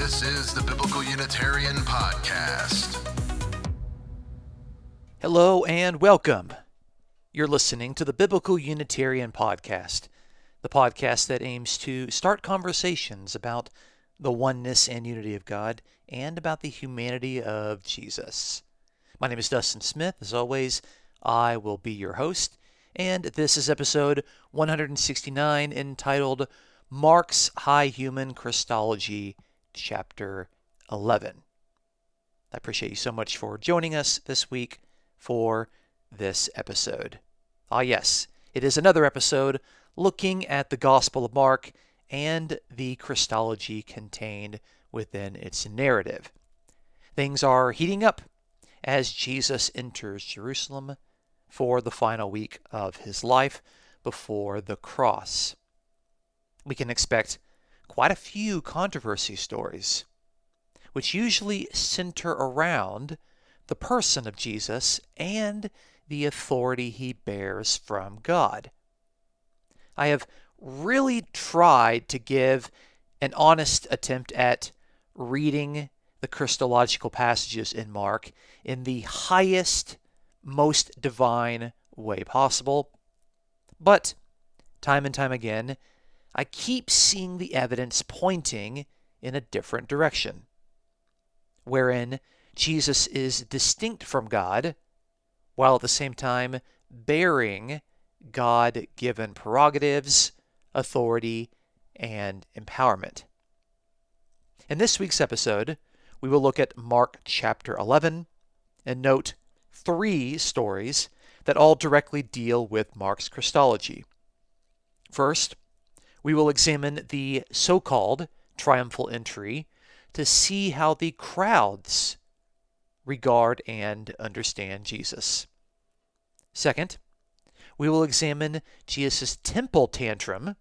This is the Biblical Unitarian Podcast. Hello and welcome. You're listening to the Biblical Unitarian Podcast, the podcast that aims to start conversations about the oneness and unity of God and about the humanity of Jesus. My name is Dustin Smith. As always, I will be your host, and this is episode 169 entitled Mark's High Human Christology, Chapter 11. I appreciate you so much for joining us this week for this episode. Yes, it is another episode looking at the Gospel of Mark and the Christology contained within its narrative. Things are heating up as Jesus enters Jerusalem for the final week of his life before the cross. We can expect quite a few controversy stories, which usually center around the person of Jesus and the authority he bears from God. I have really tried to give an honest attempt at reading the Christological passages in Mark in the highest, most divine way possible, but time and time again, I keep seeing the evidence pointing in a different direction, wherein Jesus is distinct from God, while at the same time bearing God-given prerogatives, authority, and empowerment. In this week's episode, we will look at Mark chapter 11 and note 3 stories that all directly deal with Mark's Christology. First, we will examine the so-called triumphal entry to see how the crowds regard and understand Jesus. Second, we will examine Jesus' temple tantrum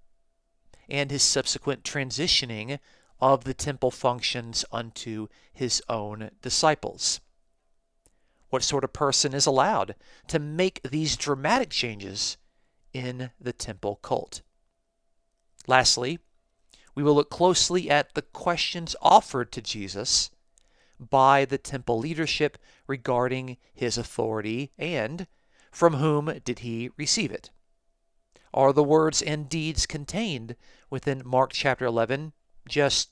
and his subsequent transitioning of the temple functions unto his own disciples. What sort of person is allowed to make these dramatic changes in the temple cult? Lastly, we will look closely at the questions offered to Jesus by the temple leadership regarding his authority and from whom did he receive it. Are the words and deeds contained within Mark chapter 11 just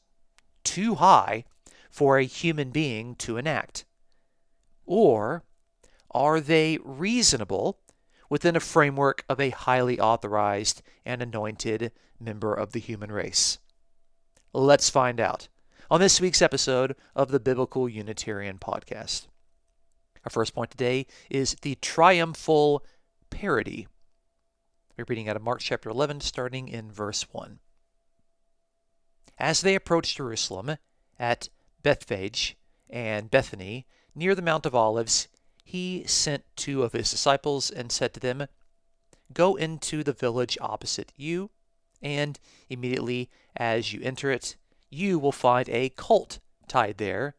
too high for a human being to enact? Or are they reasonable within a framework of a highly authorized and anointed member of the human race? Let's find out on this week's episode of the Biblical Unitarian Podcast. Our first point today is the Triumphal Parody. We're reading out of Mark chapter 11, starting in verse 1. As they approached Jerusalem at Bethphage and Bethany, near the Mount of Olives, he sent 2 of his disciples and said to them, "Go into the village opposite you, and immediately as you enter it, you will find a colt tied there,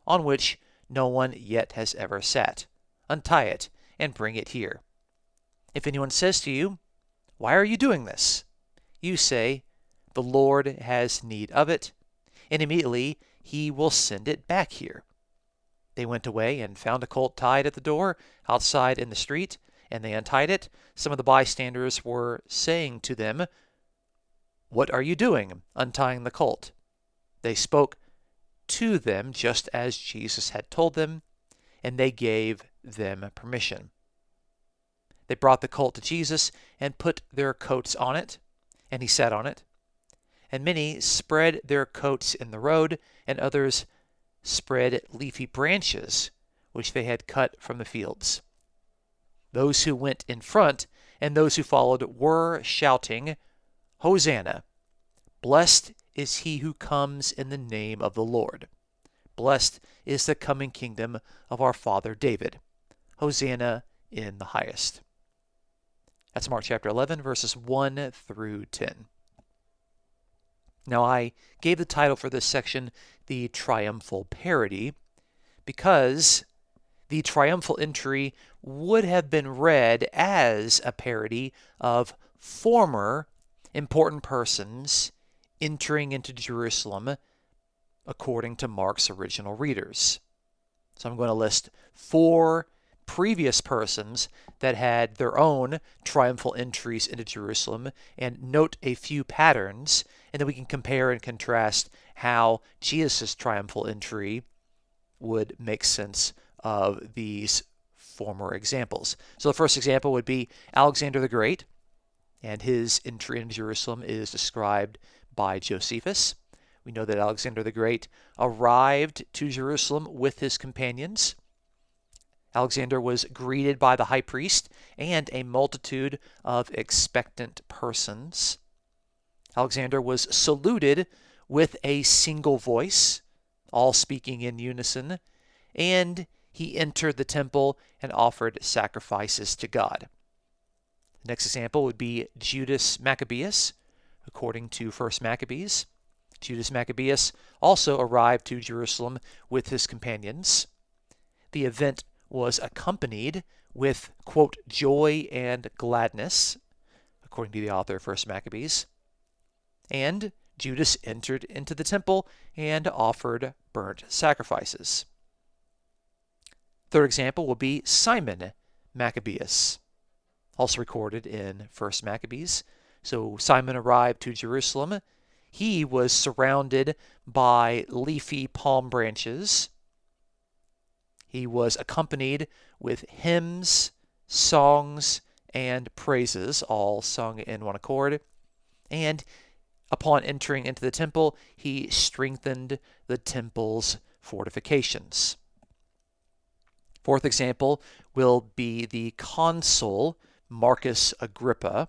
on which no one yet has ever sat. Untie it and bring it here. If anyone says to you, 'Why are you doing this?' you say, 'The Lord has need of it,' and immediately he will send it back here." They went away and found a colt tied at the door outside in the street, and they untied it. Some of the bystanders were saying to them, "What are you doing, untying the colt?" They spoke to them just as Jesus had told them, and they gave them permission. They brought the colt to Jesus and put their coats on it, and he sat on it. And many spread their coats in the road, and others spread leafy branches which they had cut from the fields. Those who went in front and those who followed were shouting, "Hosanna! Blessed is he who comes in the name of the Lord. Blessed is the coming kingdom of our father David. Hosanna in the highest." That's Mark chapter 11, verses 1 through 10. Now, I gave the title for this section the Triumphal Parody because the triumphal entry would have been read as a parody of former important persons entering into Jerusalem according to Mark's original readers. So I'm going to list 4 previous persons that had their own triumphal entries into Jerusalem and note a few patterns, and then we can compare and contrast how Jesus' triumphal entry would make sense of these former examples. So the first example would be Alexander the Great, and his entry into Jerusalem is described by Josephus. We know that Alexander the Great arrived to Jerusalem with his companions. Alexander was greeted by the high priest and a multitude of expectant persons. Alexander was saluted with a single voice, all speaking in unison, and he entered the temple and offered sacrifices to God. The next example would be Judas Maccabeus, according to 1 Maccabees. Judas Maccabeus also arrived to Jerusalem with his companions. The event was accompanied with, quote, joy and gladness, according to the author of 1 Maccabees. And Judas entered into the temple and offered burnt sacrifices. Third example will be Simon Maccabeus, also recorded in 1 Maccabees. So Simon arrived to Jerusalem. He was surrounded by leafy palm branches. He was accompanied with hymns, songs, and praises, all sung in one accord. And upon entering into the temple, he strengthened the temple's fortifications. Fourth example will be the consul Marcus Agrippa.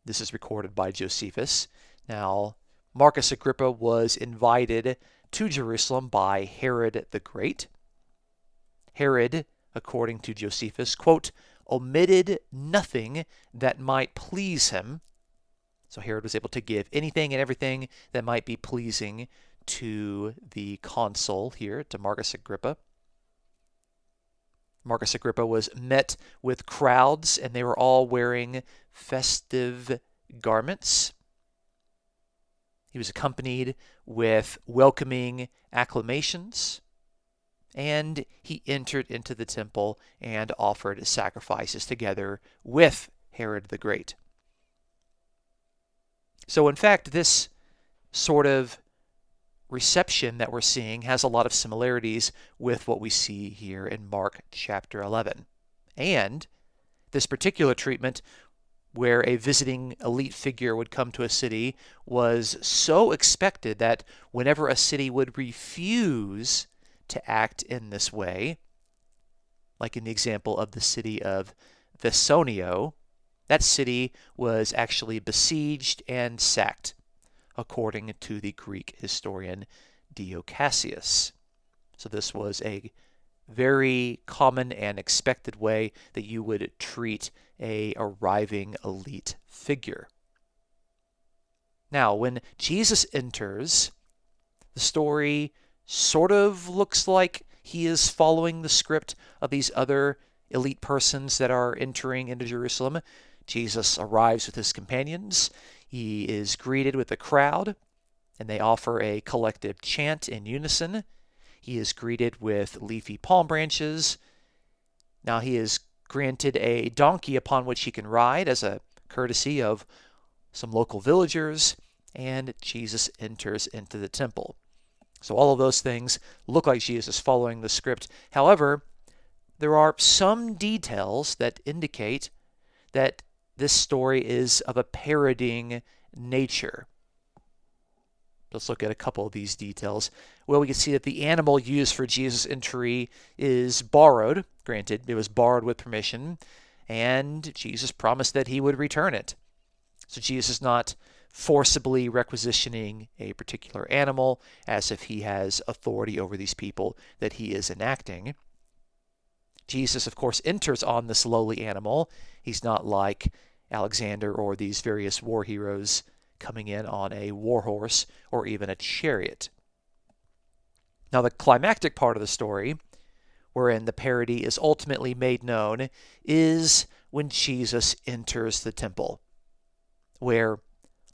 This is recorded by Josephus. Now, Marcus Agrippa was invited to Jerusalem by Herod the Great. Herod, according to Josephus, quote, omitted nothing that might please him. So Herod was able to give anything and everything that might be pleasing to the consul here, to Marcus Agrippa. Marcus Agrippa was met with crowds, and they were all wearing festive garments. He was accompanied with welcoming acclamations, and he entered into the temple and offered sacrifices together with Herod the Great. So in fact, this sort of reception that we're seeing has a lot of similarities with what we see here in Mark chapter 11. And this particular treatment, where a visiting elite figure would come to a city, was so expected that whenever a city would refuse to act in this way, like in the example of the city of Thessalonio, that city was actually besieged and sacked, according to the Greek historian Dio Cassius. So this was a very common and expected way that you would treat a arriving elite figure. Now, when Jesus enters, the story sort of looks like he is following the script of these other elite persons that are entering into Jerusalem. Jesus arrives with his companions. He is greeted with a crowd, and they offer a collective chant in unison. He is greeted with leafy palm branches. Now he is granted a donkey upon which he can ride as a courtesy of some local villagers, and Jesus enters into the temple. So all of those things look like Jesus following the script. However, there are some details that indicate that this story is of a parodying nature. Let's look at a couple of these details. Well, we can see that the animal used for Jesus' entry is borrowed. Granted, it was borrowed with permission, and Jesus promised that he would return it. So Jesus is not forcibly requisitioning a particular animal as if he has authority over these people that he is enacting. Jesus, of course, enters on this lowly animal. He's not like Alexander or these various war heroes coming in on a war horse or even a chariot. Now, the climactic part of the story, wherein the parody is ultimately made known, is when Jesus enters the temple, where,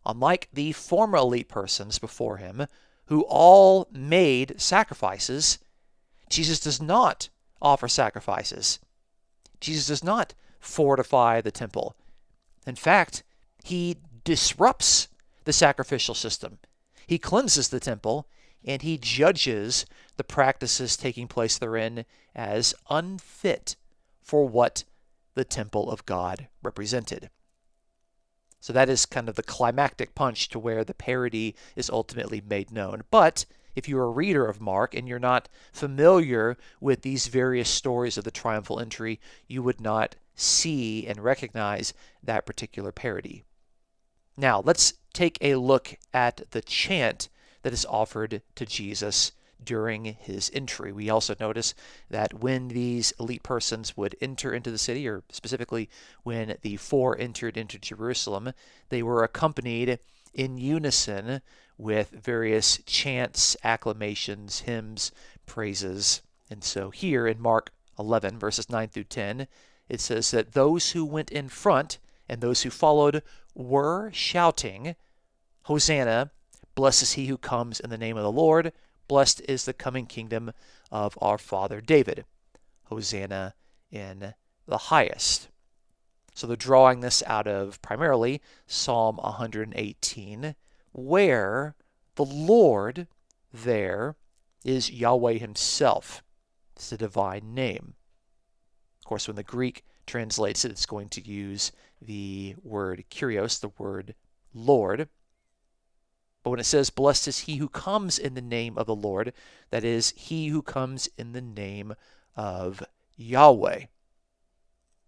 unlike the former elite persons before him, who all made sacrifices, Jesus does not offer sacrifices. Jesus does not fortify the temple. In fact, he disrupts the sacrificial system. He cleanses the temple, and he judges the practices taking place therein as unfit for what the temple of God represented. So that is kind of the climactic punch to where the parody is ultimately made known. But if you're a reader of Mark and you're not familiar with these various stories of the triumphal entry, you would not see and recognize that particular parody. Now, let's take a look at the chant that is offered to Jesus during his entry. We also notice that when these elite persons would enter into the city, or specifically when the four entered into Jerusalem, they were accompanied in unison with various chants, acclamations, hymns, praises. And so here in Mark 11, verses 9 through 10, it says that those who went in front and those who followed were shouting, "Hosanna, blessed is he who comes in the name of the Lord. Blessed is the coming kingdom of our father David. Hosanna in the highest." So they're drawing this out of primarily Psalm 118, where the Lord there is Yahweh himself. It's the divine name. Of course, when the Greek translates it, it's going to use the word Kyrios, the word Lord. But when it says, "Blessed is he who comes in the name of the Lord," that is, he who comes in the name of Yahweh.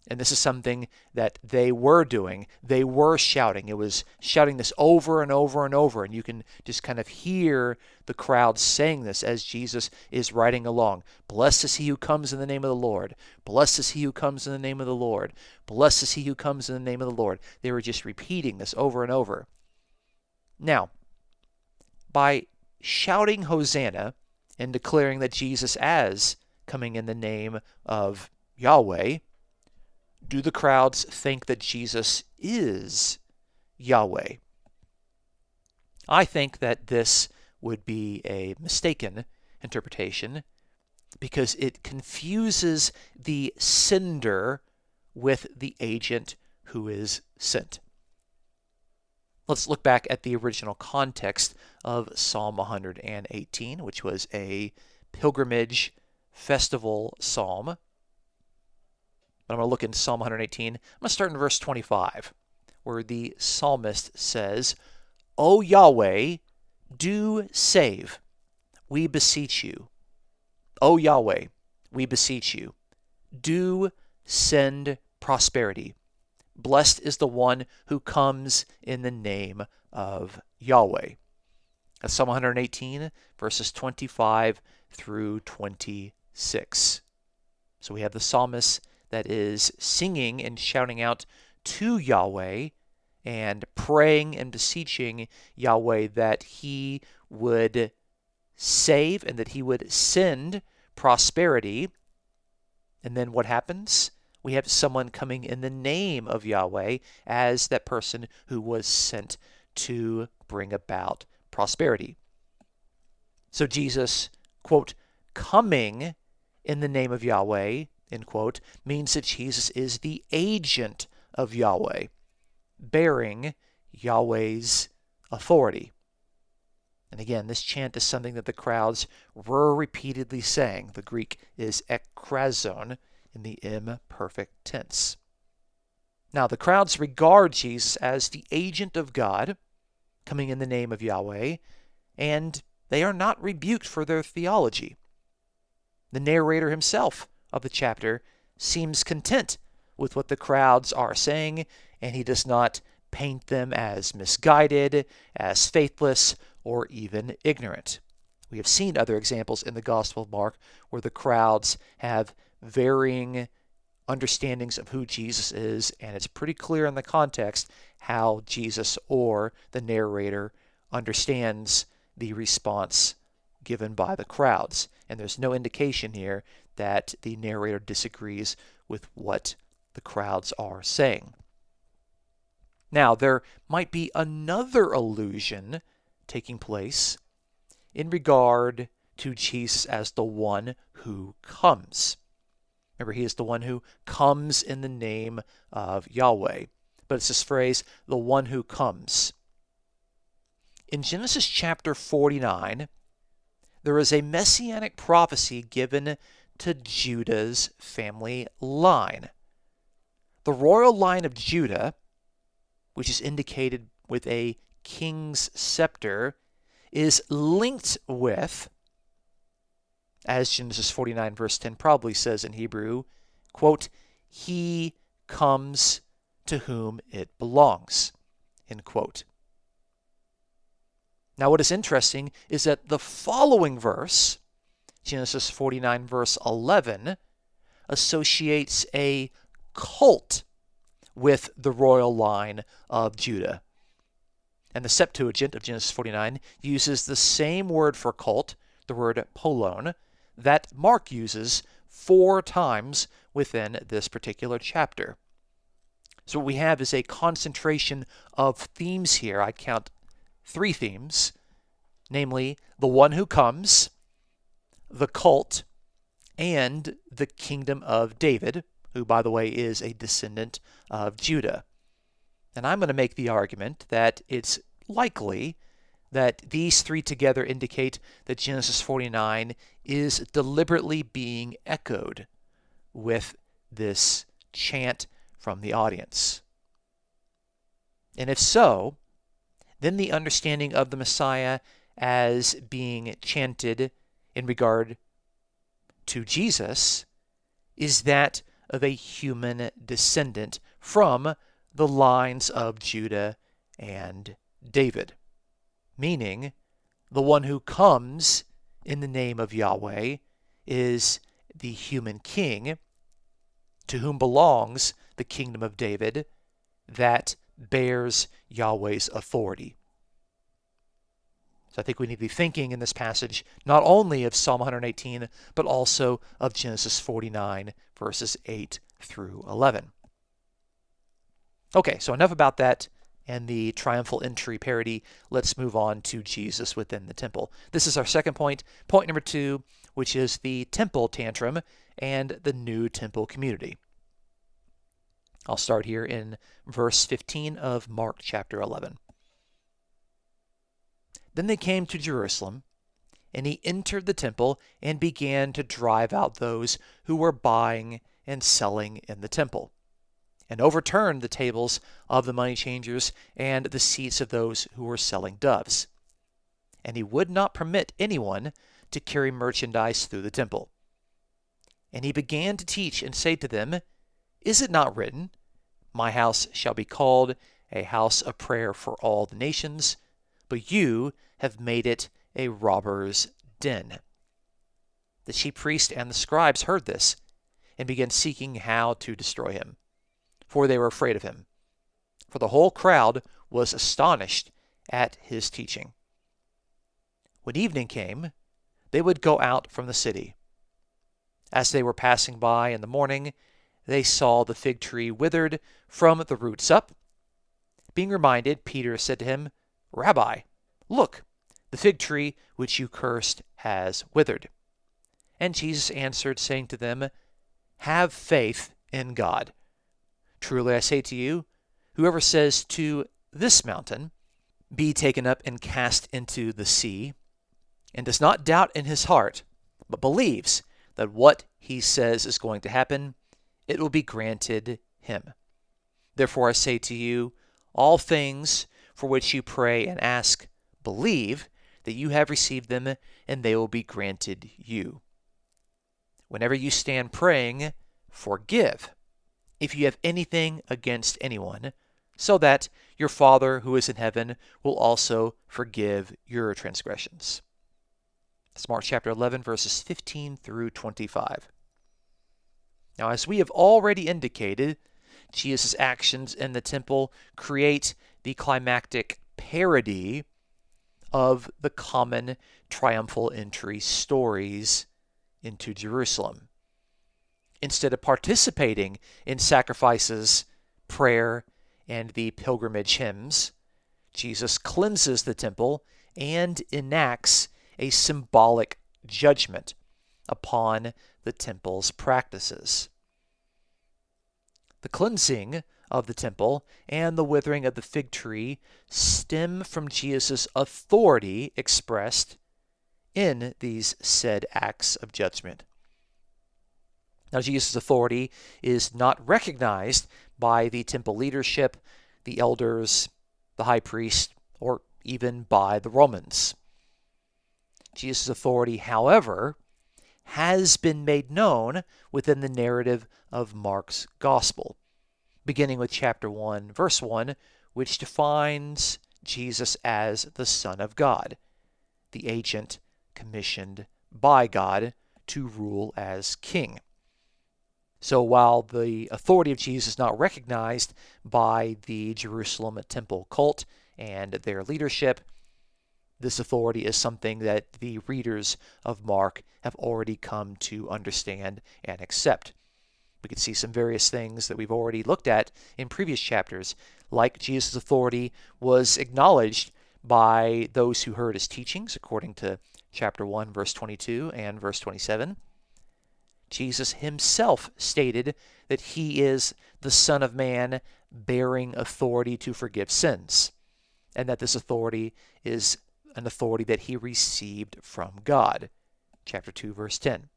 And this is something that they were doing. They were shouting. It was shouting this over and over and over. And you can just kind of hear the crowd saying this as Jesus is riding along. "Blessed is he who comes in the name of the Lord. Blessed is he who comes in the name of the Lord. Blessed is he who comes in the name of the Lord." They were just repeating this over and over. Now, by shouting Hosanna and declaring that Jesus as coming in the name of Yahweh, do the crowds think that Jesus is Yahweh? I think that this would be a mistaken interpretation because it confuses the sender with the agent who is sent. Let's look back at the original context of Psalm 118, which was a pilgrimage festival psalm. But I'm going to look in Psalm 118. I'm going to start in verse 25, where the psalmist says, "O Yahweh, do save, we beseech you. O Yahweh, we beseech you, do send prosperity. Blessed is the one who comes in the name of Yahweh." That's Psalm 118, verses 25 through 26. So we have the psalmist that is singing and shouting out to Yahweh and praying and beseeching Yahweh that he would save and that he would send prosperity. And then what happens? We have someone coming in the name of Yahweh as that person who was sent to bring about prosperity. So Jesus, quote, coming in the name of Yahweh, end quote, means that Jesus is the agent of Yahweh, bearing Yahweh's authority. And again, this chant is something that the crowds were repeatedly saying. The Greek is ekrazon in the imperfect tense. Now, the crowds regard Jesus as the agent of God, coming in the name of Yahweh, and they are not rebuked for their theology. The narrator himself of the chapter seems content with what the crowds are saying, and he does not paint them as misguided, as faithless, or even ignorant. We have seen other examples in the Gospel of Mark where the crowds have varying understandings of who Jesus is, and it's pretty clear in the context how Jesus or the narrator understands the response given by the crowds. And there's no indication here that the narrator disagrees with what the crowds are saying. Now, there might be another allusion taking place in regard to Jesus as the one who comes. Remember, he is the one who comes in the name of Yahweh. But it's this phrase, the one who comes. In Genesis chapter 49, there is a messianic prophecy given to Judah's family line. The royal line of Judah, which is indicated with a king's scepter, is linked with, as Genesis 49 verse 10 probably says in Hebrew, quote, he comes to whom it belongs, end quote. Now what is interesting is that the following verse, Genesis 49 verse 11, associates a cult with the royal line of Judah. And the Septuagint of Genesis 49 uses the same word for cult, the word polon, that Mark uses 4 times within this particular chapter. So what we have is a concentration of themes here. I count 3 themes, namely the one who comes, the cult, and the kingdom of David, who, by the way, is a descendant of Judah. And I'm going to make the argument that it's likely that these 3 together indicate that Genesis 49 is deliberately being echoed with this chant from the audience. And if so, then the understanding of the Messiah as being chanted in regard to Jesus is that of a human descendant from the lines of Judah and David, meaning the one who comes in the name of Yahweh is the human king to whom belongs the kingdom of David that bears Yahweh's authority. So I think we need to be thinking in this passage not only of Psalm 118, but also of Genesis 49, verses 8 through 11. Okay, so enough about that and the triumphal entry parody. Let's move on to Jesus within the temple. This is our second point, point number 2, which is the temple tantrum and the new temple community. I'll start here in verse 15 of Mark chapter 11. Then they came to Jerusalem, and he entered the temple and began to drive out those who were buying and selling in the temple, and overturned the tables of the money changers and the seats of those who were selling doves. And he would not permit anyone to carry merchandise through the temple. And he began to teach and say to them, Is it not written, My house shall be called a house of prayer for all the nations, but you have made it a robber's den? The chief priests and the scribes heard this, and began seeking how to destroy him, for they were afraid of him. For the whole crowd was astonished at his teaching. When evening came, they would go out from the city. As they were passing by in the morning, they saw the fig tree withered from the roots up. Being reminded, Peter said to him, Rabbi, look, the fig tree which you cursed has withered. And Jesus answered, saying to them, Have faith in God. Truly I say to you, whoever says to this mountain, Be taken up and cast into the sea, and does not doubt in his heart, but believes that what he says is going to happen, it will be granted him. Therefore I say to you, all things for which you pray and ask, believe that you have received them, and they will be granted you. Whenever you stand praying, forgive, if you have anything against anyone, so that your Father who is in heaven will also forgive your transgressions. That's Mark chapter 11, verses 15 through 25. Now, as we have already indicated, Jesus' actions in the temple create the climactic parody of the common triumphal entry stories into Jerusalem. Instead of participating in sacrifices, prayer, and the pilgrimage hymns, Jesus cleanses the temple and enacts a symbolic judgment upon the temple's practices. The cleansing of the temple and the withering of the fig tree stem from Jesus' authority expressed in these said acts of judgment. Now, Jesus' authority is not recognized by the temple leadership, the elders, the high priest, or even by the Romans. Jesus' authority, however, has been made known within the narrative of Mark's Gospel, beginning with chapter 1, verse 1, which defines Jesus as the Son of God, the agent commissioned by God to rule as king. So while the authority of Jesus is not recognized by the Jerusalem temple cult and their leadership, this authority is something that the readers of Mark have already come to understand and accept. We can see some various things that we've already looked at in previous chapters, like Jesus' authority was acknowledged by those who heard his teachings, according to chapter 1, verse 22 and verse 27. Jesus himself stated that he is the Son of Man bearing authority to forgive sins, and that this authority is an authority that he received from God. Chapter 2, verse 10.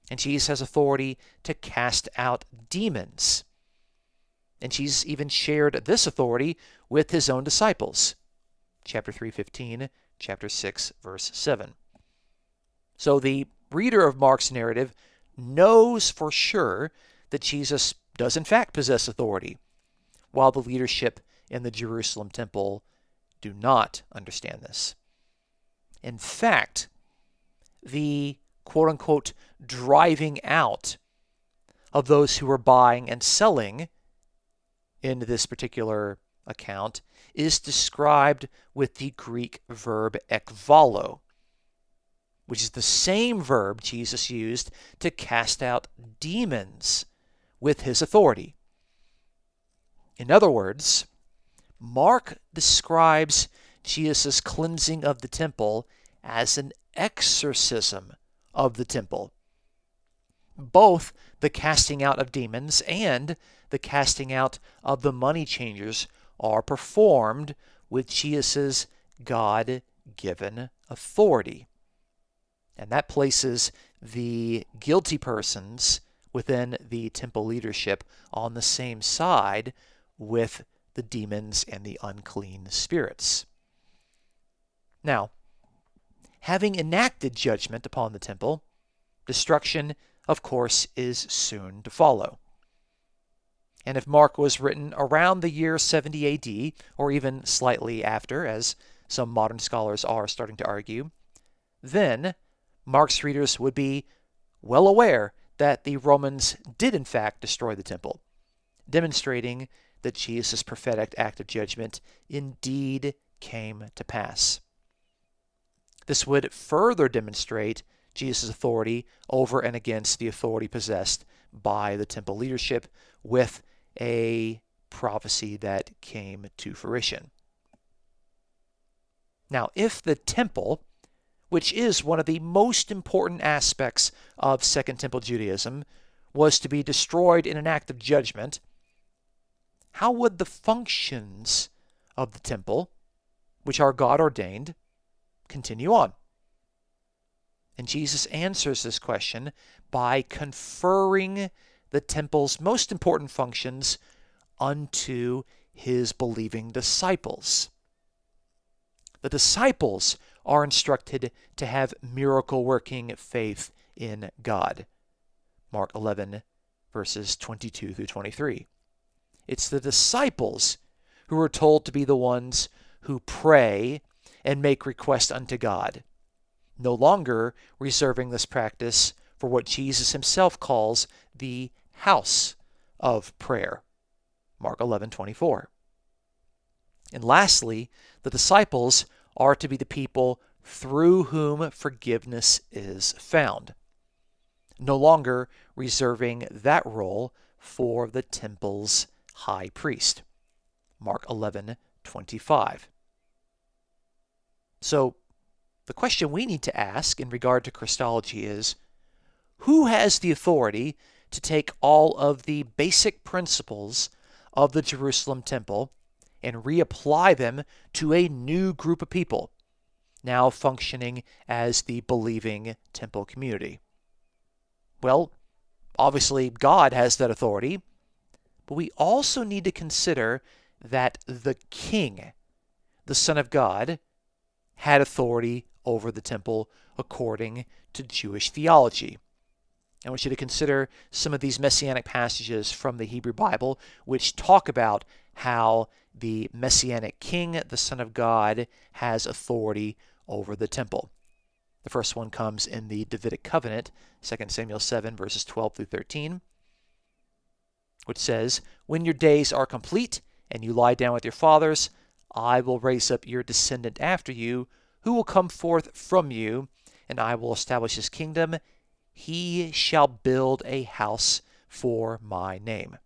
And Jesus has authority to cast out demons. And Jesus even shared this authority with his own disciples. Chapter 3:15, chapter 6, verse 7. So the reader of Mark's narrative knows for sure that Jesus does in fact possess authority, while the leadership in the Jerusalem temple do not understand this. In fact, the quote-unquote driving out of those who are buying and selling in this particular account is described with the Greek verb ekvalo, which is the same verb Jesus used to cast out demons with his authority. In other words, Mark describes Jesus' cleansing of the temple as an exorcism of the temple. Both the casting out of demons and the casting out of the money changers are performed with Jesus' God-given authority. And that places the guilty persons within the temple leadership on the same side with the demons and the unclean spirits. Now, having enacted judgment upon the temple, destruction, of course, is soon to follow. And if Mark was written around the year 70 AD, or even slightly after, as some modern scholars are starting to argue, then Mark's readers would be well aware that the Romans did in fact destroy the temple, demonstrating that Jesus' prophetic act of judgment indeed came to pass. This would further demonstrate Jesus' authority over and against the authority possessed by the temple leadership with a prophecy that came to fruition. Now, if the temple, which is one of the most important aspects of Second Temple Judaism, was to be destroyed in an act of judgment, how would the functions of the temple, which are God-ordained, continue on? And Jesus answers this question by conferring the temple's most important functions unto his believing disciples. The disciples are instructed to have miracle-working faith in God. Mark 11, verses 22 through 23. It's the disciples who are told to be the ones who pray and make request unto God, no longer reserving this practice for what Jesus himself calls the house of prayer. Mark 11:24. And lastly, the disciples are to be the people through whom forgiveness is found, no longer reserving that role for the temple's high priest. Mark 11:25. So, The question we need to ask in regard to Christology is, who has the authority to take all of the basic principles of the Jerusalem temple and reapply them to a new group of people, now functioning as the believing temple community? Well, obviously God has that authority, but we also need to consider that the king, the Son of God, had authority over the temple according to Jewish theology. I want you to consider some of these Messianic passages from the Hebrew Bible which talk about how the Messianic king, the Son of God, has authority over the temple. The first one comes in the Davidic Covenant, 2 Samuel 7, verses 12 through 13, which says, "When your days are complete and you lie down with your fathers, I will raise up your descendant after you, who will come forth from you, and I will establish his kingdom. He shall build a house for my name."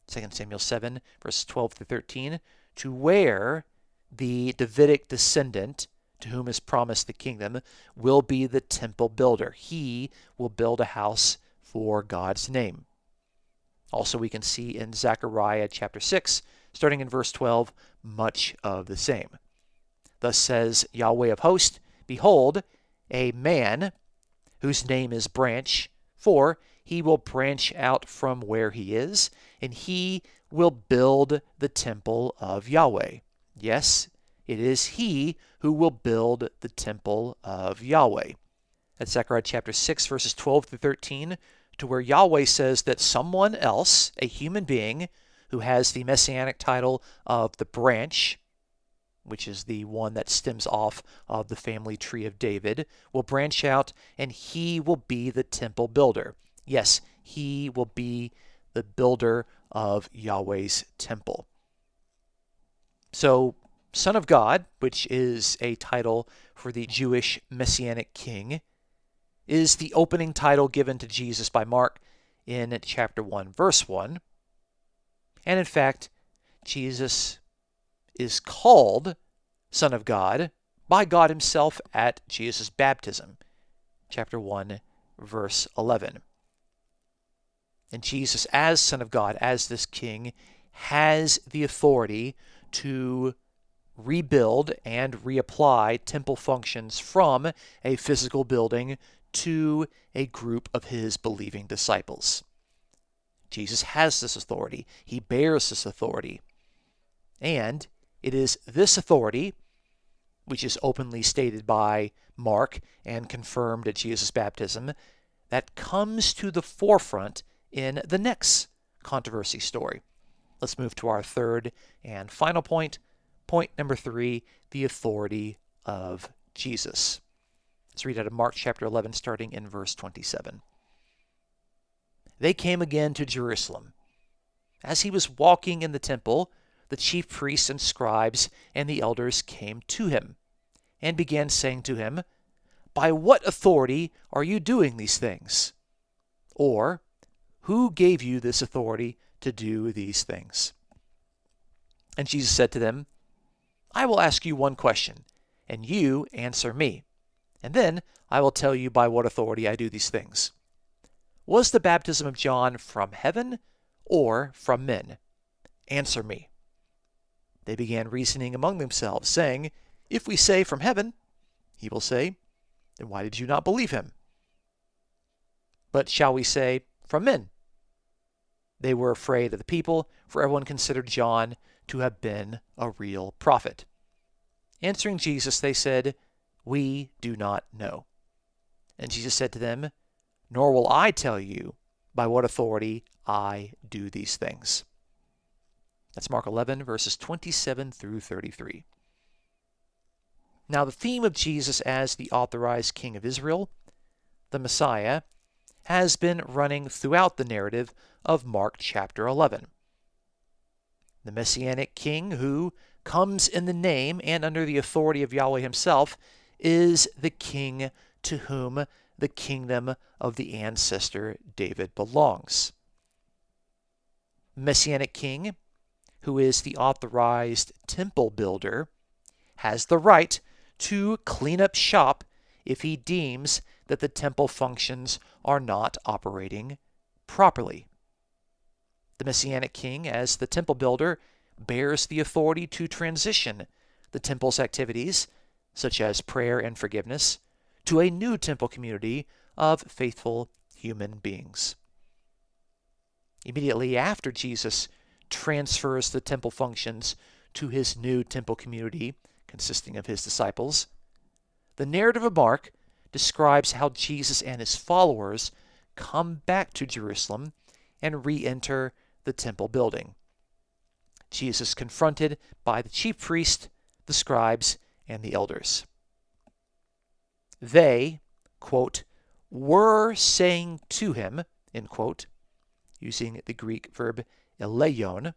2 Samuel 7, verses 12 through 13, to where the Davidic descendant, to whom is promised the kingdom, will be the temple builder. He will build a house for God's name. Also, we can see in Zechariah chapter 6, starting in verse 12, much of the same. "Thus says Yahweh of hosts, Behold, a man whose name is Branch, for he will branch out from where he is, and he will build the temple of Yahweh." Yes, it is he who will build the temple of Yahweh. That's Zechariah chapter 6, verses 12 through 13, to where Yahweh says that someone else, a human being, who has the messianic title of the branch, which is the one that stems off of the family tree of David, will branch out and he will be the temple builder. Yes, he will be the builder of Yahweh's temple. So, Son of God, which is a title for the Jewish messianic king, is the opening title given to Jesus by Mark in chapter 1, verse 1. And in fact, Jesus is called Son of God by God himself at Jesus' baptism, chapter 1, verse 11. And Jesus, as Son of God, as this king, has the authority to rebuild and reapply temple functions from a physical building to a group of his believing disciples. Jesus has this authority. He bears this authority. And it is this authority, which is openly stated by Mark and confirmed at Jesus' baptism, that comes to the forefront in the next controversy story. Let's move to our third and final point. Point number 3, the authority of Jesus. Let's read out of Mark chapter 11, starting in verse 27. "They came again to Jerusalem. As he was walking in the temple, the chief priests and scribes and the elders came to him and began saying to him, 'By what authority are you doing these things?' Or, 'Who gave you this authority to do these things?' And Jesus said to them, 'I will ask you one question, and you answer me, and then I will tell you by what authority I do these things. Was the baptism of John from heaven or from men? Answer me.' They began reasoning among themselves, saying, 'If we say from heaven,' he will say, 'then why did you not believe him? But shall we say from men?' They were afraid of the people, for everyone considered John to have been a real prophet. Answering Jesus, they said, 'We do not know.' And Jesus said to them, 'Nor will I tell you by what authority I do these things.'" That's Mark 11, verses 27 through 33. Now, the theme of Jesus as the authorized king of Israel, the Messiah, has been running throughout the narrative of Mark chapter 11. The Messianic king who comes in the name and under the authority of Yahweh himself is the king to whom the kingdom of the ancestor David belongs. The Messianic king, who is the authorized temple builder, has the right to clean up shop if he deems that the temple functions are not operating properly. The Messianic king, as the temple builder, bears the authority to transition the temple's activities, such as prayer and forgiveness, to a new temple community of faithful human beings. Immediately after Jesus transfers the temple functions to his new temple community, consisting of his disciples, the narrative of Mark describes how Jesus and his followers come back to Jerusalem and re-enter the temple building. Jesus confronted by the chief priest, the scribes, and the elders. They, quote, were saying to him, end quote, using the Greek verb eleion,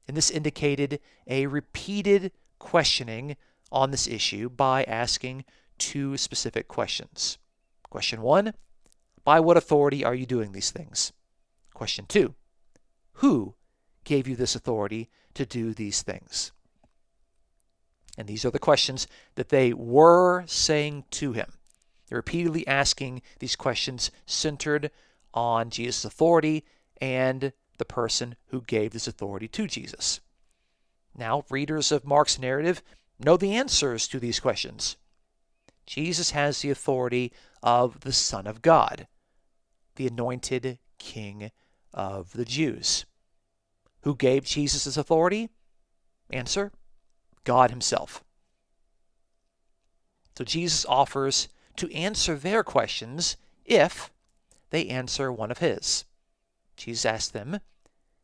and this indicated a repeated questioning on this issue by asking two specific questions. Question 1, by what authority are you doing these things? Question 2, who gave you this authority to do these things? And these are the questions that they were saying to him. They're repeatedly asking these questions centered on Jesus' authority and the person who gave this authority to Jesus. Now, readers of Mark's narrative know the answers to these questions. Jesus has the authority of the Son of God, the anointed King of the Jews. Who gave Jesus this authority? Answer, God himself. So Jesus offers to answer their questions if they answer one of his. Jesus asked them,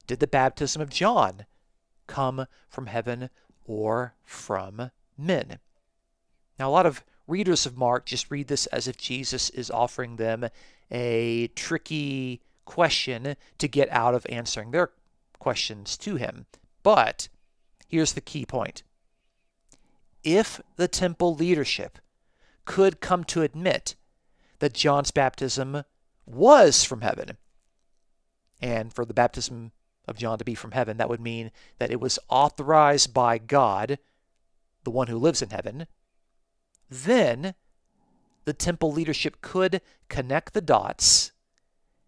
did the baptism of John come from heaven or from men? Now, a lot of readers of Mark just read this as if Jesus is offering them a tricky question to get out of answering their questions to him. But here's the key point. If the temple leadership could come to admit that John's baptism was from heaven, and for the baptism of John to be from heaven, that would mean that it was authorized by God, the one who lives in heaven, then the temple leadership could connect the dots,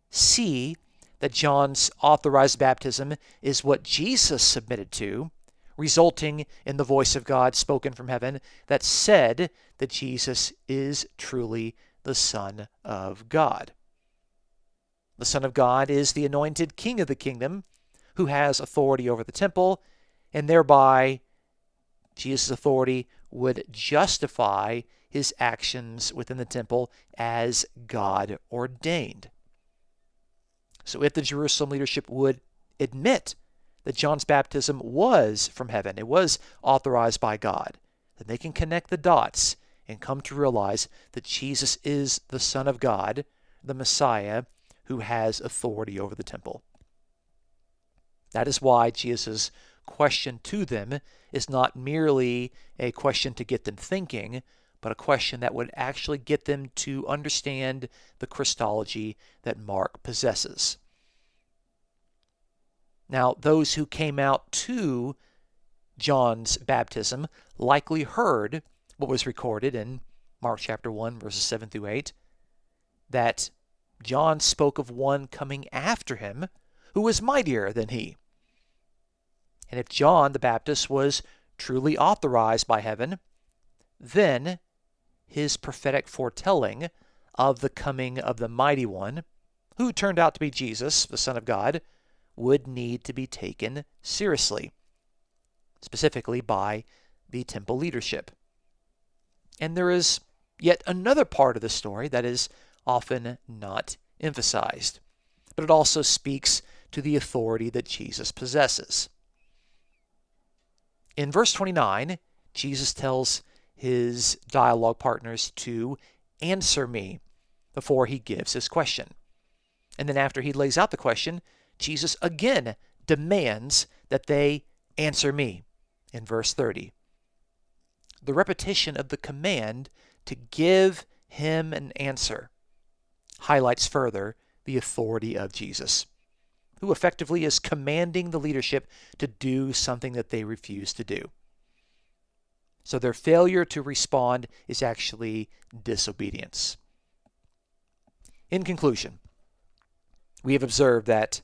see that John's authorized baptism is what Jesus submitted to, resulting in the voice of God spoken from heaven that said that Jesus is truly the Son of God. The Son of God is the anointed King of the kingdom who has authority over the temple, and thereby Jesus' authority would justify his actions within the temple as God ordained. So if the Jerusalem leadership would admit that John's baptism was from heaven, it was authorized by God, then they can connect the dots and come to realize that Jesus is the Son of God, the Messiah, who has authority over the temple. That is why Jesus' question to them is not merely a question to get them thinking, but a question that would actually get them to understand the Christology that Mark possesses. Now, those who came out to John's baptism likely heard what was recorded in Mark chapter 1, verses 7 through 8, that John spoke of one coming after him who was mightier than he. And if John the Baptist was truly authorized by heaven, then his prophetic foretelling of the coming of the mighty one, who turned out to be Jesus, the Son of God, would need to be taken seriously, specifically by the temple leadership. And there is yet another part of the story that is often not emphasized, but it also speaks to the authority that Jesus possesses. In verse 29, Jesus tells his dialogue partners to answer me before he gives his question. And then after he lays out the question, Jesus again demands that they answer me in verse 30. The repetition of the command to give him an answer highlights further the authority of Jesus, who effectively is commanding the leadership to do something that they refuse to do. So their failure to respond is actually disobedience. In conclusion, we have observed that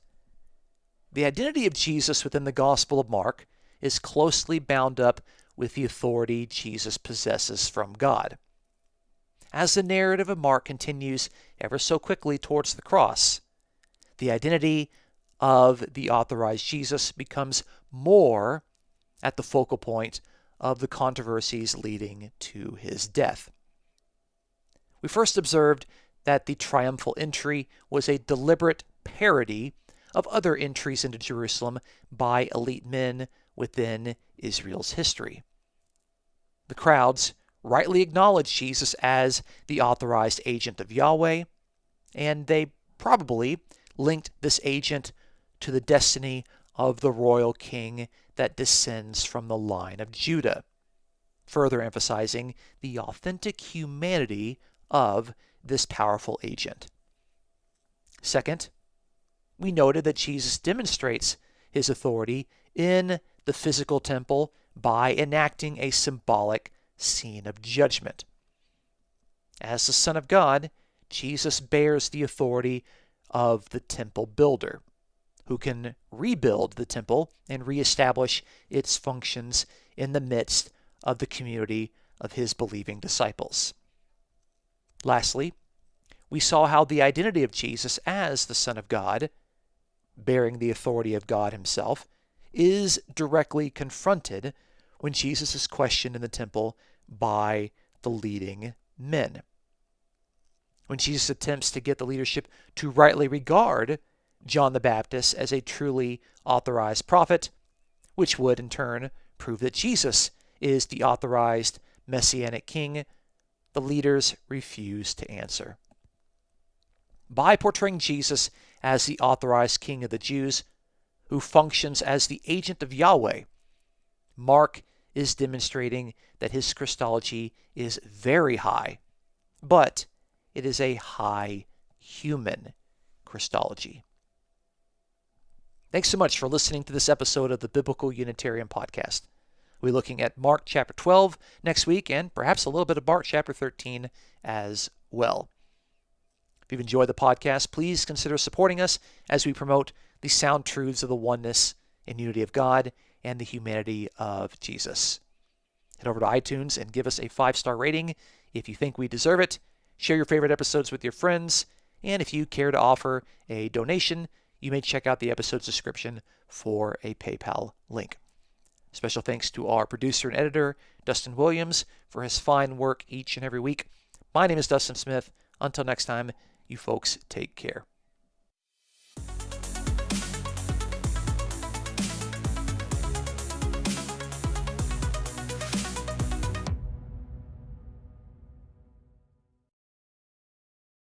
the identity of Jesus within the Gospel of Mark is closely bound up with the authority Jesus possesses from God. As the narrative of Mark continues ever so quickly towards the cross, the identity of the authorized Jesus becomes more at the focal point of the controversies leading to his death. We first observed that the triumphal entry was a deliberate parody of other entries into Jerusalem by elite men within Israel's history. The crowds rightly acknowledged Jesus as the authorized agent of Yahweh, and they probably linked this agent to the destiny of the royal king that descends from the line of Judah, further emphasizing the authentic humanity of this powerful agent. Second, we noted that Jesus demonstrates his authority in the physical temple by enacting a symbolic scene of judgment. As the Son of God, Jesus bears the authority of the temple builder, who can rebuild the temple and reestablish its functions in the midst of the community of his believing disciples. Lastly, we saw how the identity of Jesus as the Son of God, bearing the authority of God himself, is directly confronted when Jesus is questioned in the temple by the leading men. When Jesus attempts to get the leadership to rightly regard John the Baptist as a truly authorized prophet, which would in turn prove that Jesus is the authorized Messianic king, the leaders refuse to answer. By portraying Jesus as the authorized king of the Jews, who functions as the agent of Yahweh, Mark is demonstrating that his Christology is very high, but it is a high human Christology. Thanks so much for listening to this episode of the Biblical Unitarian Podcast. We'll be looking at Mark chapter 12 next week, and perhaps a little bit of Mark chapter 13 as well. If you've enjoyed the podcast, please consider supporting us as we promote the sound truths of the oneness and unity of God and the humanity of Jesus. Head over to iTunes and give us a 5-star rating if you think we deserve it. Share your favorite episodes with your friends, and if you care to offer a donation, you may check out the episode's description for a PayPal link. Special thanks to our producer and editor, Dustin Williams, for his fine work each and every week. My name is Dustin Smith. Until next time, you folks take care.